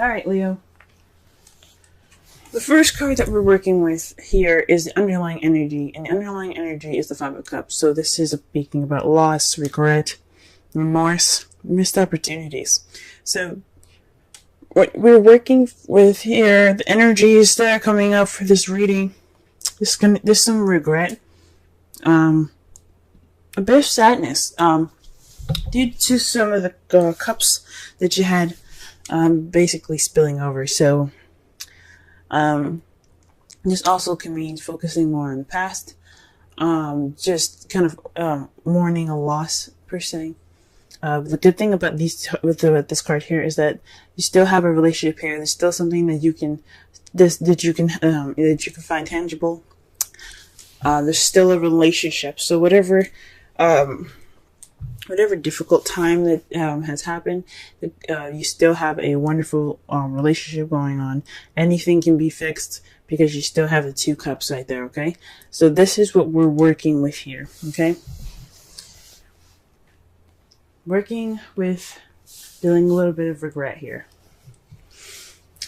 Alright, Leo. The first card that we're working with here is the underlying energy, and the underlying energy is the Five of Cups. So this is speaking about loss, regret, remorse, missed opportunities. So what we're working with here, the energies that are coming up for this reading, there's some regret, a bit of sadness, due to some of the cups that you had basically spilling over. So this also can mean focusing more on the past, just kind of mourning a loss per se. The good thing about this card here is that you still have a relationship here. There's still something that you can find tangible. There's still a relationship. So whatever difficult time that has happened, you still have a wonderful relationship going on. Anything can be fixed because you still have the Two Cups right there, okay? So this is what we're working with here, okay? Working with feeling a little bit of regret here.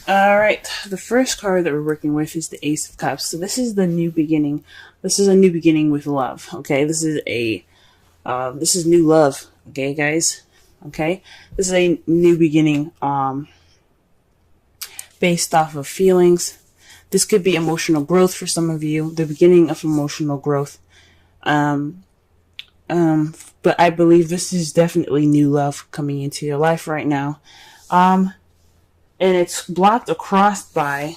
Alright, the first card that we're working with is the Ace of Cups. So this is the new beginning. This is a new beginning with love, okay? This is new love, okay, guys? Okay? This is a new beginning, based off of feelings. This could be emotional growth for some of you, the beginning of emotional growth. But I believe this is definitely new love coming into your life right now. And it's blocked across by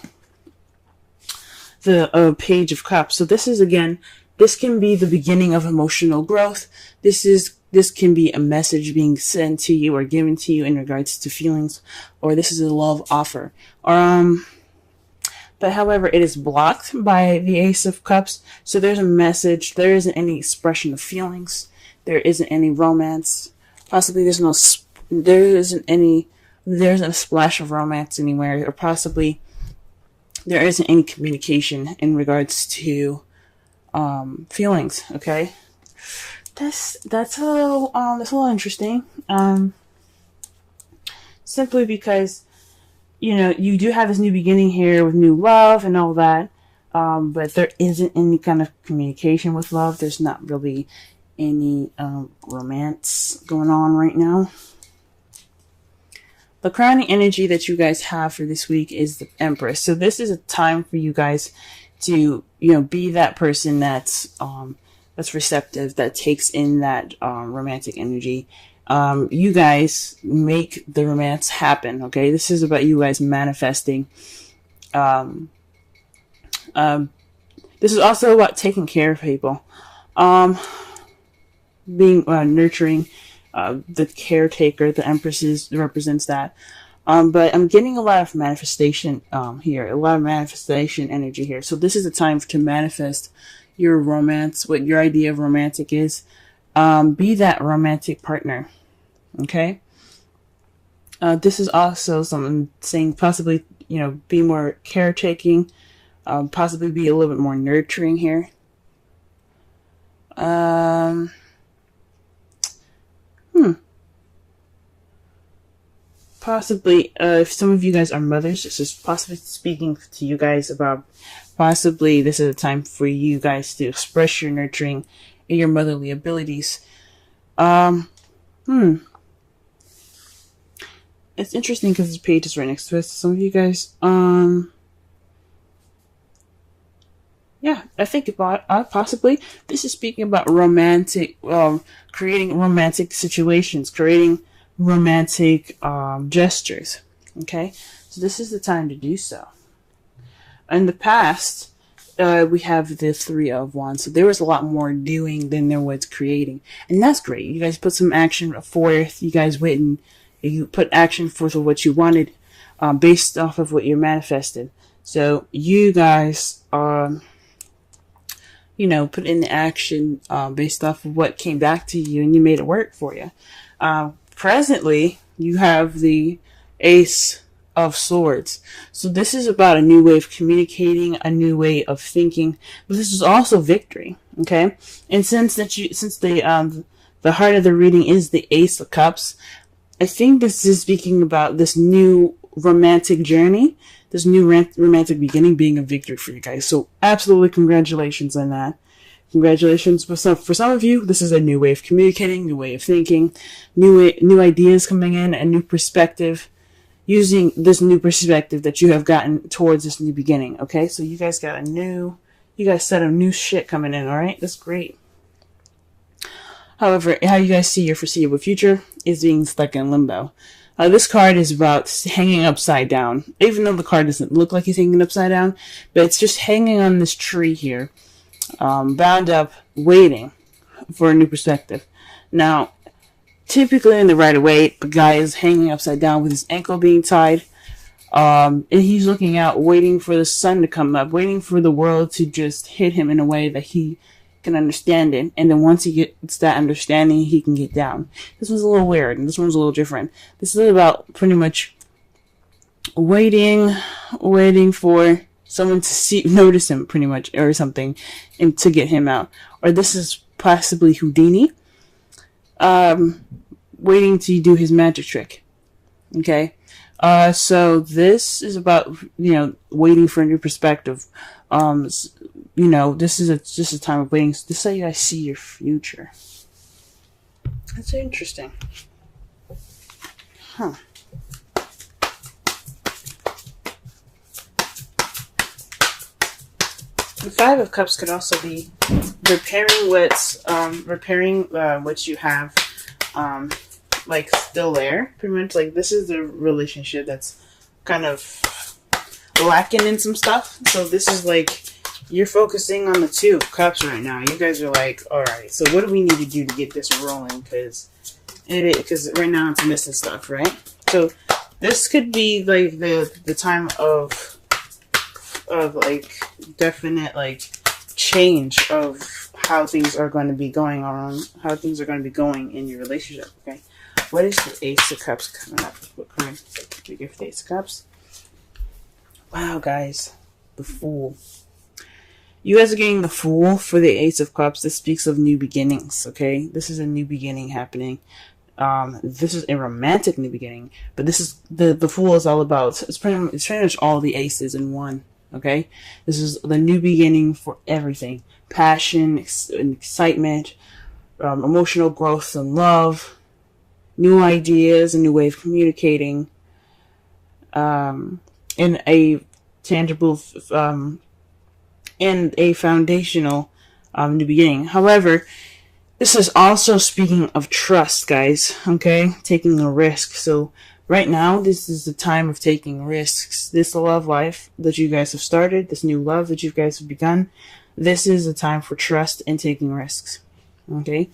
the Page of Cups. So this is, again, this can be the beginning of emotional growth. This can be a message being sent to you or given to you in regards to feelings, or this is a love offer. But however, it is blocked by the Ace of Cups. So there's a message. There isn't any expression of feelings. There isn't any romance. Possibly there isn't a splash of romance anywhere, or possibly there isn't any communication in regards to feelings. Okay, that's a little interesting. Simply because, you know, you do have this new beginning here with new love and all that, but there isn't any kind of communication with love. There's not really any romance going on right now. The crowning energy that you guys have for this week is the Empress. So this is a time for you guys to, you know, be that person that's receptive, that takes in that romantic energy. You guys make the romance happen, okay? This is about you guys manifesting. This is also about taking care of people. Being nurturing, the caretaker, the Empress represents that. But I'm getting a lot of manifestation here, a lot of manifestation energy here. So this is a time to manifest your romance, what your idea of romantic is. Be that romantic partner, okay? This is also something saying possibly, you know, be more caretaking, possibly be a little bit more nurturing here. Possibly, if some of you guys are mothers, this is possibly speaking to you guys about possibly this is a time for you guys to express your nurturing and your motherly abilities. It's interesting because this page is right next to us. Some of you guys, yeah, I think about possibly this is speaking about romantic, creating romantic situations, creating romantic gestures. Okay, so this is the time to do so. In the past, we have the Three of Wands, so there was a lot more doing than there was creating, and that's great. You guys put some action forth. You guys went and you put action forth of what you wanted, based off of what you manifested. So you guys, you know, put in the action based off of what came back to you, and you made it work for you. Presently, you have the Ace of Swords. So this is about a new way of communicating, a new way of thinking, but this is also victory, okay? And since the heart of the reading is the Ace of Cups, I think this is speaking about this new romantic journey, this new romantic beginning being a victory for you guys. So absolutely congratulations on that. Congratulations. For some of you, this is a new way of communicating, new way of thinking, new ideas coming in, a new perspective, using this new perspective that you have gotten towards this new beginning. Okay, so you guys got a set of new shit coming in. All right, that's great. However, how you guys see your foreseeable future is being stuck in limbo. This card is about hanging upside down, even though the card doesn't look like he's hanging upside down, but it's just hanging on this tree here, bound up, waiting for a new perspective. Now, typically in the Rider-Waite, the guy is hanging upside down with his ankle being tied, and he's looking out, waiting for the sun to come up, waiting for the world to just hit him in a way that he can understand it, and then once he gets that understanding, he can get down. This one's a little weird, and this one's a little different. This is about pretty much waiting for someone to notice him, pretty much, or something, and to get him out. Or this is possibly Houdini, waiting to do his magic trick. Okay, so this is about, waiting for a new perspective. This is just a time of waiting. This is how you guys see your future. That's interesting. Huh. The Five of Cups could also be repairing what you have, like still there. Pretty much, like this is the relationship that's kind of lacking in some stuff. So this is like you're focusing on the Two of Cups right now. You guys are like, all right, so what do we need to do to get this rolling? Because right now it's missing stuff, right? So this could be like the time of like definite like change of how things are going to be going on, how things are going to be going in your relationship. Okay, what is the Ace of Cups coming up? What card do you give the Ace of Cups? Wow, guys, the Fool. You guys are getting the Fool for the Ace of Cups. This speaks of new beginnings. Okay, this is a new beginning happening. This is a romantic new beginning, but this is the Fool is all about. It's pretty much all the aces in one. Okay, this is the new beginning for everything: passion, excitement, emotional growth and love, new ideas, a new way of communicating, in a tangible, and a foundational new beginning. However, this is also speaking of trust, guys. Okay, taking a risk. So right now, this is the time of taking risks. This love life that you guys have started, this new love that you guys have begun, this is the time for trust and taking risks. Okay,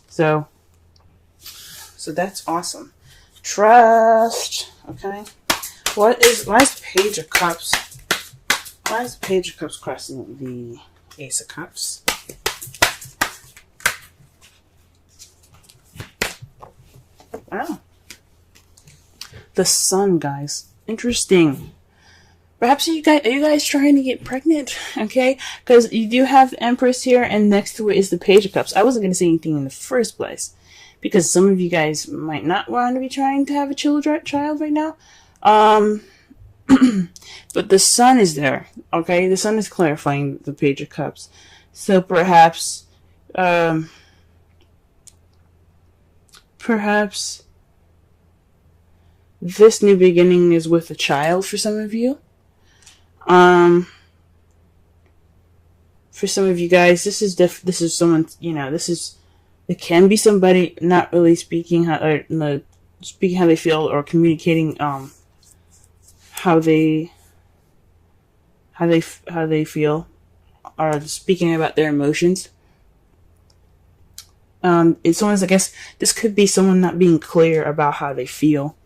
so that's awesome. Trust. Okay, why is the Page of Cups? Why is the Page of Cups crossing the Ace of Cups? Wow. The Sun, guys. Interesting. Perhaps are you guys trying to get pregnant? Okay, because you do have the Empress here, and next to it is the Page of Cups. I wasn't going to say anything in the first place, because some of you guys might not want to be trying to have a child right now. But the Sun is there. Okay, the Sun is clarifying the Page of Cups. So perhaps this new beginning is with a child for some of you. For some of you guys, this is someone, it can be somebody not really speaking how they feel or communicating how they feel, or speaking about their emotions. It's someone's, I guess this could be someone not being clear about how they feel.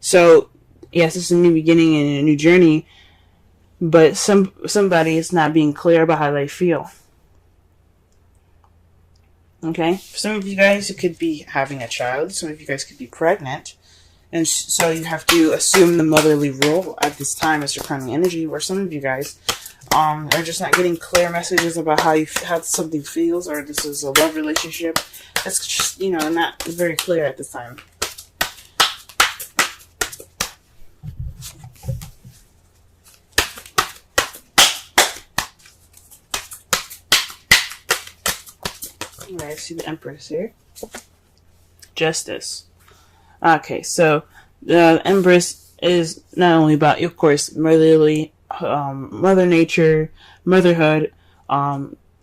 So yes, it's a new beginning and a new journey, but somebody is not being clear about how they feel. Okay, for some of you guys, it could be having a child. Some of you guys could be pregnant, and so you have to assume the motherly role at this time as your crowning energy. Or some of you guys are just not getting clear messages about how something feels, or this is a love relationship. That's just not very clear at this time. I see the Empress here. Justice. Okay, so the Empress is not only about, of course, motherly, mother nature, motherhood,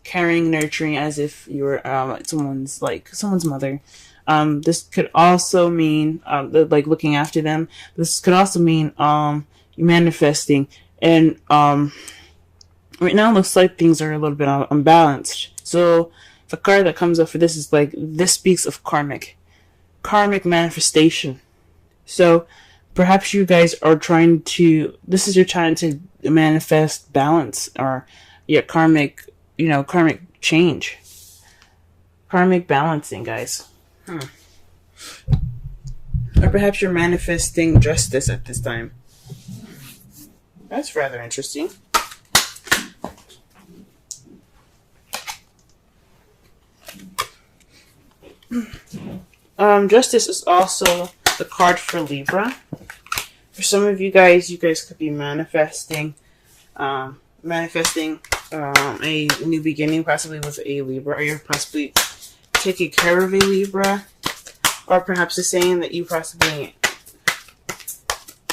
caring, nurturing, as if you were someone's mother. This could also mean like looking after them. This could also mean manifesting. And right now it looks like things are a little bit unbalanced. So the card that comes up for this is like, this speaks of karmic manifestation. So perhaps you guys are trying to manifest balance, or karmic change, karmic balancing, guys. Or perhaps you're manifesting justice at this time. That's rather interesting. Justice is also the card for Libra. For some of you guys could be manifesting a new beginning, possibly with a Libra, or you're possibly taking care of a Libra, or perhaps it's saying that you possibly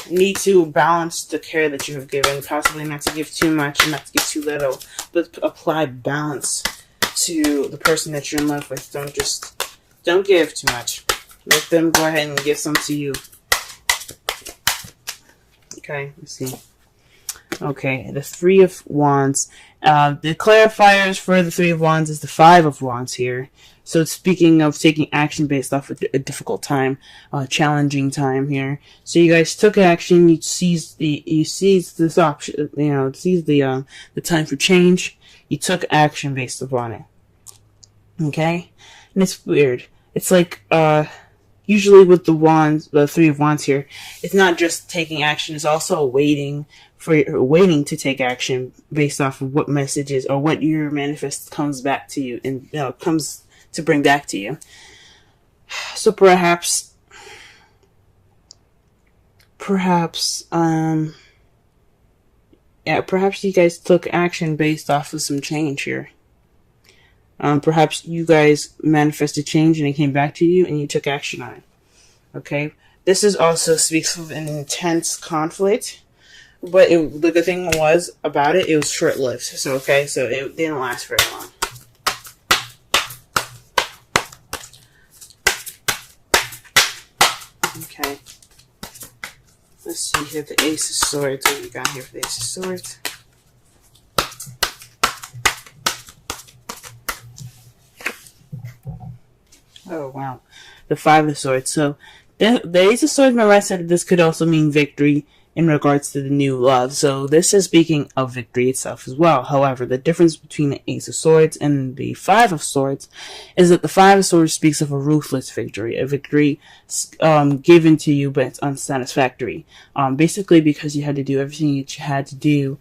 need to balance the care that you have given, possibly not to give too much and not to give too little, but apply balance to the person that you're in love with. Don't give too much. Let them go ahead and give some to you. Okay, let's see. Okay, the Three of Wands. The clarifiers for the Three of Wands is the Five of Wands here. So speaking of taking action based off of a difficult time, challenging time here. So you guys took action. You seized this option. Seized the time for change. You took action based upon it. Okay, and it's weird. It's like usually with the Three of Wands here, it's not just taking action. It's also waiting to take action based off of what messages or what your manifest comes back to you and comes to bring back to you. So perhaps you guys took action based off of some change here. Perhaps you guys manifested change and it came back to you and you took action on it. Okay? This is also speaks of an intense conflict, but the good thing was about it was short-lived. So it didn't last very long. Okay. Let's see here, the Ace of Swords. What we got here for the Ace of Swords? Oh, wow. The Five of Swords. So, the Ace of Swords, remember I said this could also mean victory in regards to the new love. So, this is speaking of victory itself as well. However, the difference between the Ace of Swords and the Five of Swords is that the Five of Swords speaks of a ruthless victory. A victory given to you, but it's unsatisfactory. Basically because you had to do everything that you had to do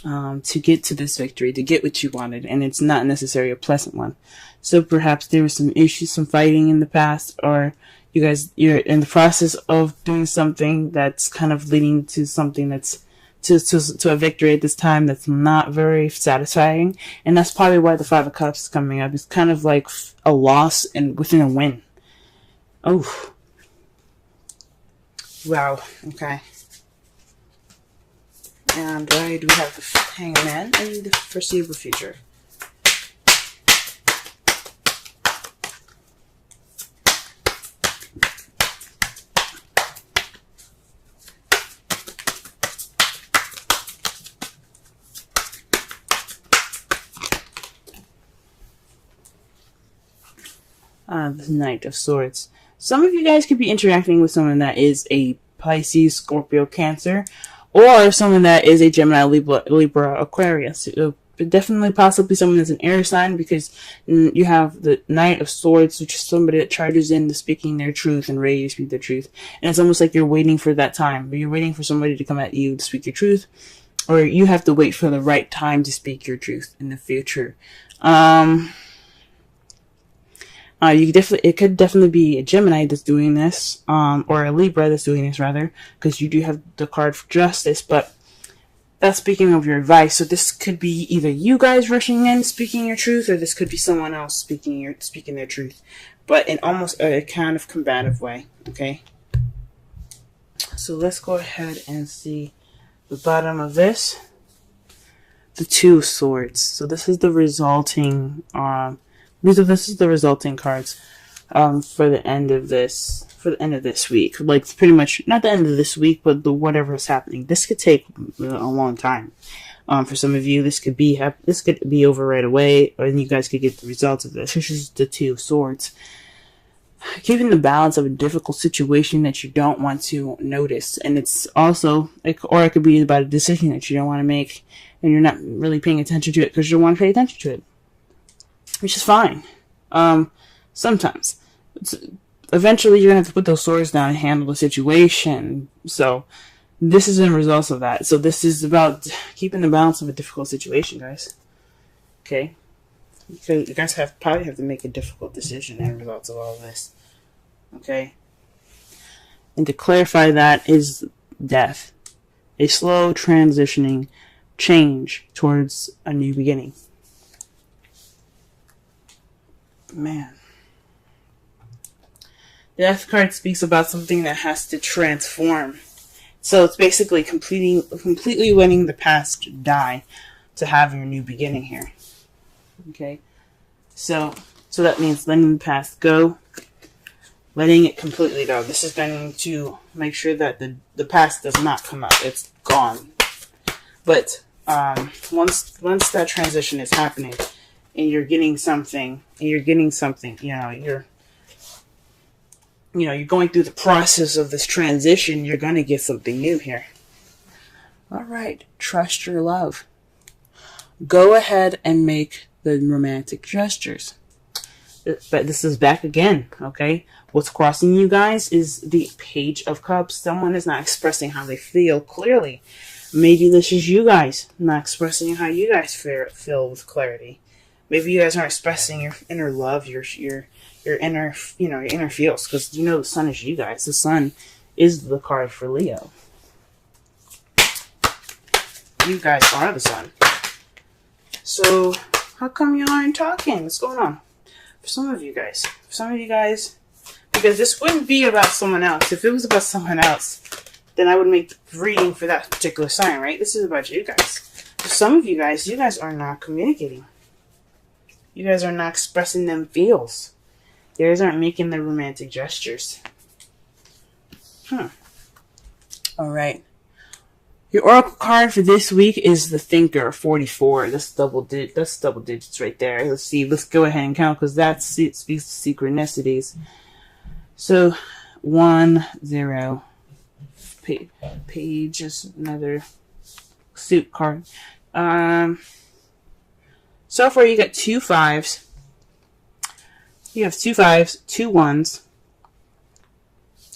to get to this victory, to get what you wanted, and it's not necessarily a pleasant one. So perhaps there were some issues, some fighting in the past, or you're in the process of doing something that's kind of leading to something that's to a victory at this time that's not very satisfying, and that's probably why the Five of Cups is coming up. It's kind of like a loss and within a win. Oh, wow. Okay. And why do we have the Hangman in the foreseeable future? The Knight of Swords. Some of you guys could be interacting with someone that is a Pisces, Scorpio, Cancer, or someone that is a Gemini, Libra, Aquarius. Definitely possibly someone that's an air sign, because you have the Knight of Swords, which is somebody that charges in to speaking their truth and ready to speak their truth. And it's almost like you're waiting for that time. But you're waiting for somebody to come at you to speak your truth, or you have to wait for the right time to speak your truth in the future. It could definitely be a Gemini that's doing this, or a Libra that's doing this rather, because you do have the card for Justice. But That's speaking of your advice. So this could be either you guys rushing in speaking your truth, or this could be someone else speaking their truth, but in almost a kind of combative way. Okay. So let's go ahead and see the bottom of this. The Two of Swords. So this is the resulting. This is the resulting cards for the end of this. For the end of this week, like pretty much not the end of this week, but whatever is happening. This could take a long time. For some of you, this could be over right away, and you guys could get the results of this. This is the Two of Swords. Keeping the balance of a difficult situation that you don't want to notice, and it's also, or it could be about a decision that you don't want to make, and you're not really paying attention to it because you don't want to pay attention to it, which is fine. Sometimes, eventually you're gonna have to put those swords down and handle the situation. So, this is the results of that. So this is about keeping the balance of a difficult situation, guys. Okay. You guys probably have to make a difficult decision as a result of all of this. Okay? And to clarify, that is death. A slow transitioning change towards a new beginning. Man. The Death card speaks about something that has to transform. So it's basically completely letting the past die to have your new beginning here. Okay, so that means letting the past go, letting it completely go. This is going to make sure that the past does not come up. It's gone. But once that transition is happening, and you're getting something, you're going through the process of this transition, you're going to get something new here. All right, trust your love. Go ahead and make the romantic gestures. But this is back again, okay? What's crossing you guys is the Page of Cups. Someone is not expressing how they feel clearly. Maybe this is you guys not expressing how you guys feel with clarity. Maybe you guys aren't expressing your inner love, your inner, your inner feels, because the sun is you guys. The sun is the card for Leo. You guys are the sun. So, how come you aren't talking? What's going on? For some of you guys, because this wouldn't be about someone else. If it was about someone else, then I would make the reading for that particular sign, right? This is about you guys. For some of you guys are not communicating. You guys are not expressing them feels. You guys aren't making the romantic gestures. All right. Your oracle card for this week is the Thinker, 44. That's double digits right there. Let's see. Let's go ahead and count, because that speaks to synchronicities. So 1, 0. Page is another suit card. So far you got 2 5s. You have 2 5s, 2 1s.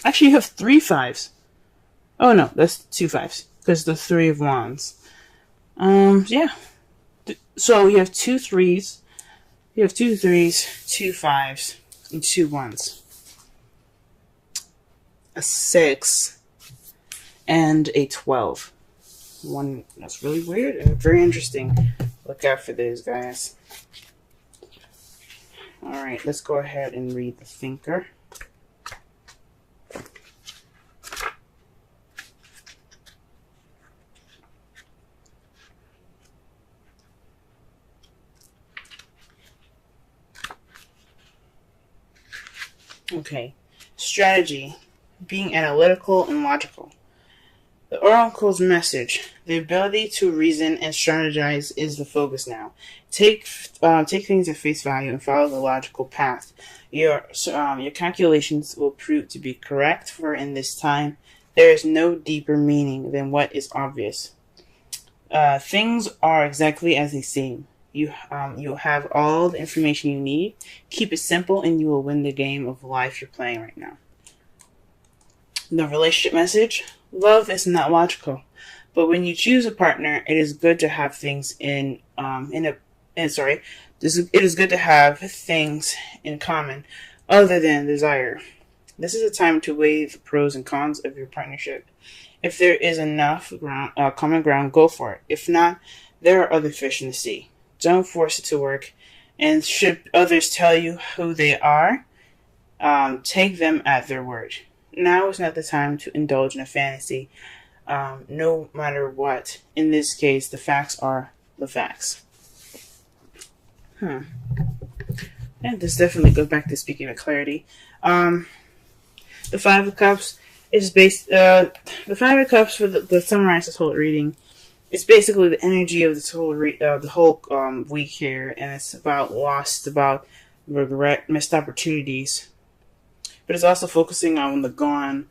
Actually, you have 3 5s. Oh no, that's 2 5s. Because the 3 of Wands. Yeah. So you have 2 3s. You have 2 3s, 2 5s, and 2 1s. A 6 and a 12. One that's really weird and very interesting. Look out for those guys. Alright, let's go ahead and read the Thinker. Okay, strategy, being analytical and logical. The oracle's message: the ability to reason and strategize is the focus now. Take things at face value and follow the logical path. Your calculations will prove to be correct, for in this time there is no deeper meaning than what is obvious. Things are exactly as they seem. You'll have all the information you need. Keep it simple and you will win the game of life you're playing right now. The relationship message: love is not logical, but when you choose a partner, it is good to have things it is good to have things in common other than desire. This is a time to weigh the pros and cons of your partnership. If there is enough common ground, go for it. If not, there are other fish in the sea. Don't force it to work. And should others tell you who they are, take them at their word. Now is not the time to indulge in a fantasy, no matter what. In this case, the facts are the facts. And this definitely goes back to speaking of clarity. The Five of Cups is based. The Five of Cups, for the summarize this whole reading, it's basically the energy of this whole the whole week here, and it's about loss, about regret, missed opportunities, but it's also focusing on the gone,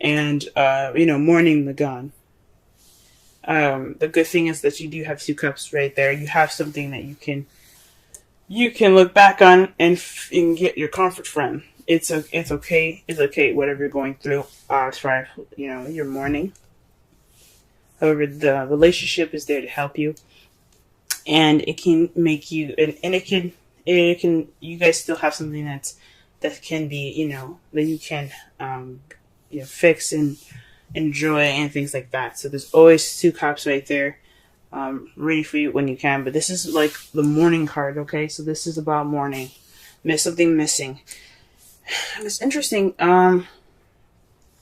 and mourning the gone. The good thing is that you do have two cups right there. You have something that you can look back on and get your comfort from. It's okay. It's okay. Whatever you're going through, as far as your mourning. However, the relationship is there to help you, and it can make you, and it can. You guys still have something that can be, that you can, fix and enjoy and things like that. So there's always two cups right there, ready for you when you can. But this is like the mourning card, okay? So this is about mourning, something missing. It's interesting.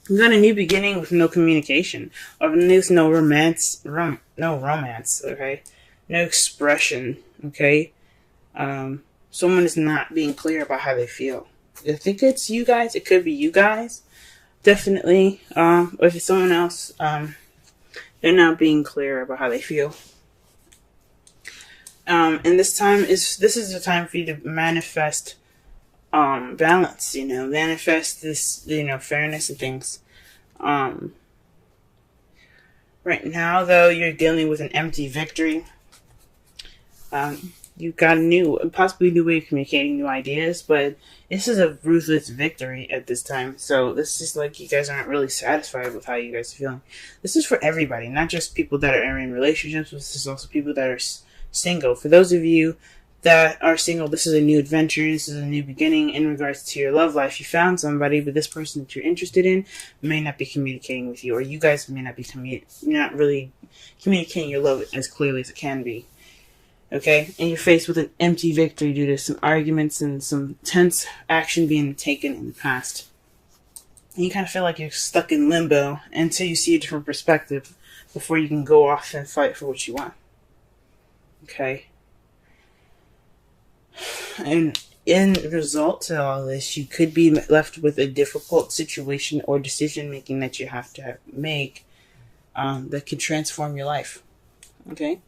You got a new beginning with no communication, or there's no romance, okay? No expression, okay? Someone is not being clear about how they feel. I think it's you guys. It could be you guys, definitely. Or if it's someone else, they're not being clear about how they feel. And this is the time for you to manifest balance, manifest this, fairness and things. Right now, though, you're dealing with an empty victory. You've got possibly new way of communicating new ideas, but this is a ruthless victory at this time. So this is like you guys aren't really satisfied with how you guys are feeling. This is for everybody, not just people that are in relationships. This is also people that are single. For those of you that are single, this is a new adventure. This is a new beginning in regards to your love life. You found somebody, but this person that you're interested in may not be communicating with you, or you guys may not be not really communicating your love as clearly as it can be. Okay, and you're faced with an empty victory due to some arguments and some tense action being taken in the past. And you kind of feel like you're stuck in limbo until you see a different perspective before you can go off and fight for what you want. Okay. And in result to all this, you could be left with a difficult situation or decision making that you have to make that could transform your life. Okay.